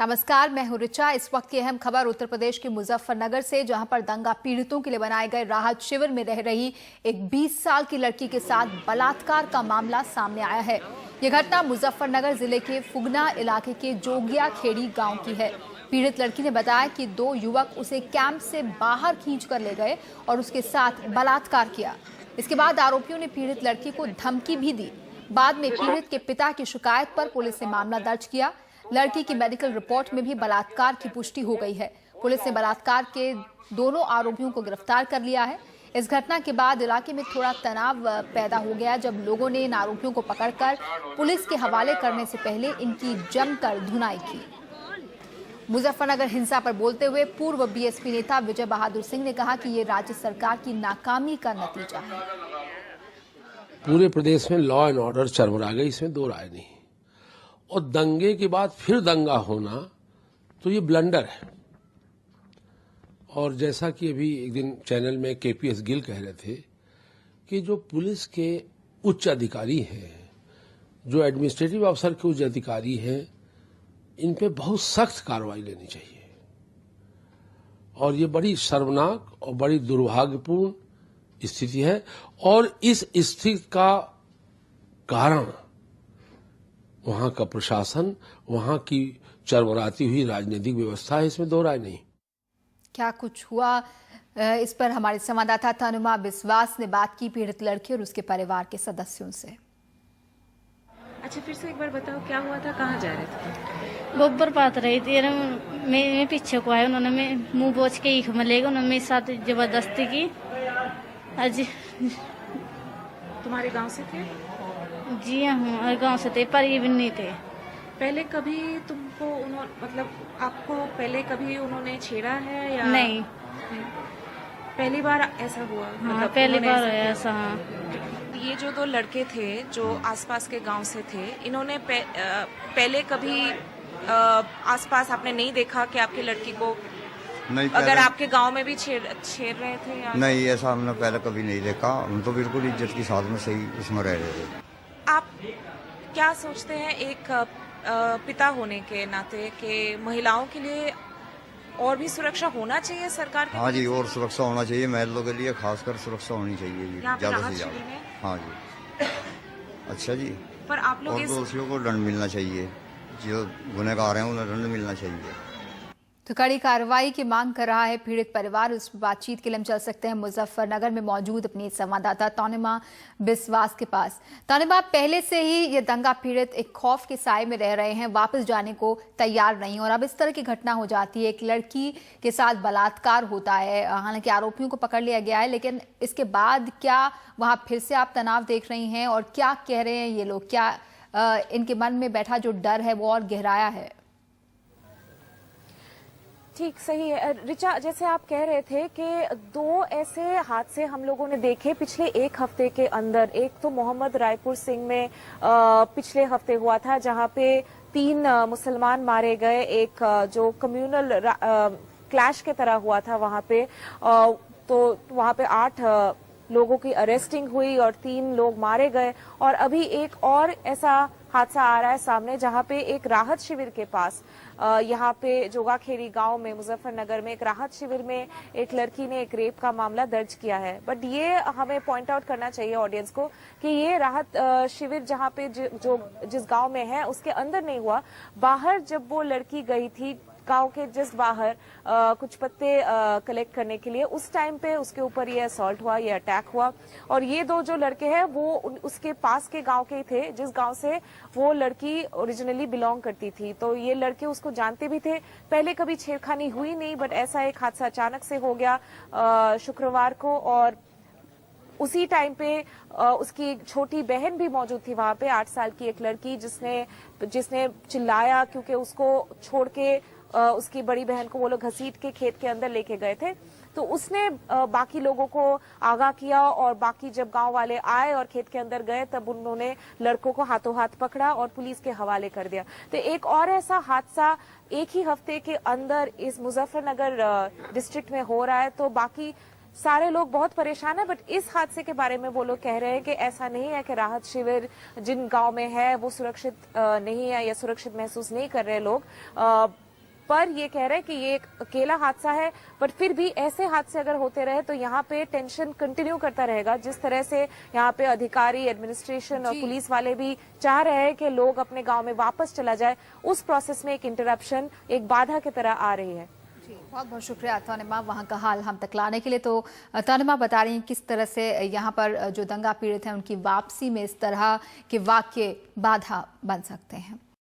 नमस्कार, मैं हूं रिचा। इस वक्त की अहम खबर उत्तर प्रदेश के मुजफ्फरनगर से, जहां पर दंगा पीड़ितों के लिए बनाए गए राहत शिविर में रह रही एक 20 साल की लड़की के साथ बलात्कार का मामला सामने आया है। यह घटना मुजफ्फरनगर जिले के फुगना इलाके के जोगिया खेड़ी गांव की है। पीड़ित लड़की ने बताया कि दो युवक उसे कैंप से बाहर खींच कर ले गए और उसके साथ बलात्कार किया। इसके बाद आरोपियों ने पीड़ित लड़की को धमकी भी दी। बाद में पीड़ित के पिता की शिकायत पर पुलिस ने मामला दर्ज किया। लड़की की मेडिकल रिपोर्ट में भी बलात्कार की पुष्टि हो गई है। पुलिस ने बलात्कार के दोनों आरोपियों को गिरफ्तार कर लिया है। इस घटना के बाद इलाके में थोड़ा तनाव पैदा हो गया, जब लोगों ने इन आरोपियों को पकड़कर पुलिस के हवाले करने से पहले इनकी जमकर धुनाई की। मुजफ्फरनगर हिंसा पर बोलते हुए पूर्व बीएसपी नेता विजय बहादुर सिंह ने कहा कि ये राज्य सरकार की नाकामी का नतीजा है। पूरे प्रदेश में लॉ एंड ऑर्डर चरमरा गई, इसमें दो राय नहीं। और दंगे के बाद फिर दंगा होना तो ये ब्लंडर है। और जैसा कि अभी एक दिन चैनल में केपीएस गिल कह रहे थे कि जो पुलिस के उच्च अधिकारी हैं, जो एडमिनिस्ट्रेटिव अफसर के उच्च अधिकारी हैं, इन पे बहुत सख्त कार्रवाई लेनी चाहिए। और ये बड़ी शर्मनाक और बड़ी दुर्भाग्यपूर्ण स्थिति है। और इस स्थिति का कारण वहां का प्रशासन, वहां की चरमराती हुई राजनीतिक व्यवस्था है, इसमें दो राय नहीं। क्या कुछ हुआ, इस पर हमारे संवाददाता तनुमा बिस्वास ने बात की पीड़ित लड़की और उसके परिवार के सदस्यों से। अच्छा, फिर से एक बार बताओ, क्या हुआ था, कहाँ जा रहे थे? गोबर पात रही थी। मैं पीछे को आया, उन्होंने मुंह बोझ के ईख में ले गए। उन्होंने मेरे साथ जबरदस्ती की। आज तुम्हारे गांव से थे? जी हाँ, और गांव से थे, पर ये भी नहीं थे। पहले कभी तुमको मतलब आपको पहले कभी उन्होंने छेड़ा है या नहीं? पहले बार ऐसा हुआ? हाँ, मतलब पहली बार हुआ ऐसा। हाँ, ये जो दो लड़के थे जो आसपास के गांव से थे, इन्होंने पहले कभी आसपास आपने नहीं देखा कि आपकी लड़की को नहीं, अगर आपके गांव में भी छेड़ रहे थे या नहीं? ऐसा हमने पहले कभी नहीं देखा। हम तो बिल्कुल इज्जत के साथ में सही उसमें रह रहे थे। आप क्या सोचते हैं एक पिता होने के नाते कि महिलाओं के लिए और भी सुरक्षा होना चाहिए सरकार की? हाँ जी, और सुरक्षा होना चाहिए। महिलाओं के लिए खासकर सुरक्षा होनी चाहिए जी, ज्यादा से ज्यादा। हाँ जी। अच्छा जी। पर आप लोग और दोषियों को दंड मिलना चाहिए, जो गुनहगार हैं उन्हें दंड मिलना चाहिए। तो कड़ी कार्रवाई की मांग कर रहा है पीड़ित परिवार। उस बातचीत के लिए हम चल सकते हैं मुजफ्फरनगर में मौजूद अपनी संवाददाता तौनिमा बिस्वास के पास। तौनिमा, पहले से ही ये दंगा पीड़ित एक खौफ के साए में रह रहे हैं, वापस जाने को तैयार नहीं, और अब इस तरह की घटना हो जाती है, एक लड़की के साथ बलात्कार होता है। हालांकि आरोपियों को पकड़ लिया गया है, लेकिन इसके बाद क्या वहां फिर से आप तनाव देख रही हैं, और क्या कह रहे हैं ये लोग? क्या इनके मन में बैठा जो डर है वो और गहराया है? ठीक, सही है रिचा। जैसे आप कह रहे थे कि दो ऐसे हादसे हम लोगों ने देखे पिछले एक हफ्ते के अंदर। एक तो मोहम्मद रायपुर सिंह में पिछले हफ्ते हुआ था, जहां पे 3 मुसलमान मारे गए। एक जो कम्युनल क्लैश के तरह हुआ था वहां पे, तो वहां पे 8 लोगों की अरेस्टिंग हुई और 3 लोग मारे गए। और अभी एक और ऐसा हादसा आ रहा है सामने, जहां पे एक राहत शिविर के पास, यहाँ पे जोगाखेड़ी गांव में मुजफ्फरनगर में एक राहत शिविर में एक लड़की ने एक रेप का मामला दर्ज किया है। बट ये हमें पॉइंट आउट करना चाहिए ऑडियंस को कि ये राहत शिविर जहाँ पे जिस गांव में है उसके अंदर नहीं हुआ। बाहर जब वो लड़की गई थी गांव के जस्ट बाहर कुछ पत्ते कलेक्ट करने के लिए, उस टाइम पे उसके ऊपर ये असॉल्ट हुआ, ये अटैक हुआ। और ये दो जो लड़के हैं वो उसके पास के गांव के ही थे, जिस गांव से वो लड़की ओरिजिनली बिलोंग करती थी। तो ये लड़के उसको जानते भी थे, पहले कभी छेड़खानी हुई नहीं, बट ऐसा एक हादसा अचानक से हो गया शुक्रवार को। और उसी टाइम पे उसकी एक छोटी बहन भी मौजूद थी वहां पे, 8 साल की एक लड़की, जिसने चिल्लाया क्योंकि उसको छोड़ के उसकी बड़ी बहन को वो लोग घसीट के खेत के अंदर लेके गए थे। तो उसने बाकी लोगों को आगाह किया, और बाकी जब गांव वाले आए और खेत के अंदर गए तब उन्होंने लड़कों को हाथों हाथ पकड़ा और पुलिस के हवाले कर दिया। तो एक और ऐसा हादसा एक ही हफ्ते के अंदर इस मुजफ्फरनगर डिस्ट्रिक्ट में हो रहा है। तो बाकी सारे लोग बहुत परेशान है, बट इस हादसे के बारे में वो लोग कह रहे हैं कि ऐसा नहीं है कि राहत शिविर जिन गांव में है वो सुरक्षित नहीं है या सुरक्षित महसूस नहीं कर रहे लोग। पर ये कह रहे हैं कि ये एक अकेला हादसा है, पर फिर भी ऐसे हादसे अगर होते रहे तो यहाँ पे टेंशन कंटिन्यू करता रहेगा। जिस तरह से यहाँ पे अधिकारी, एडमिनिस्ट्रेशन और पुलिस वाले भी चाह रहे हैं कि लोग अपने गांव में वापस चला जाए, उस प्रोसेस में एक इंटरप्शन, एक बाधा की तरह आ रही है। जी, बहुत बहुत शुक्रिया तानिमा वहाँ का हाल हम तक लाने के लिए। तो तानिमा बता रही हैं किस तरह से यहाँ पर जो दंगा पीड़ित हैं उनकी वापसी में इस तरह के वाकये बाधा बन सकते हैं।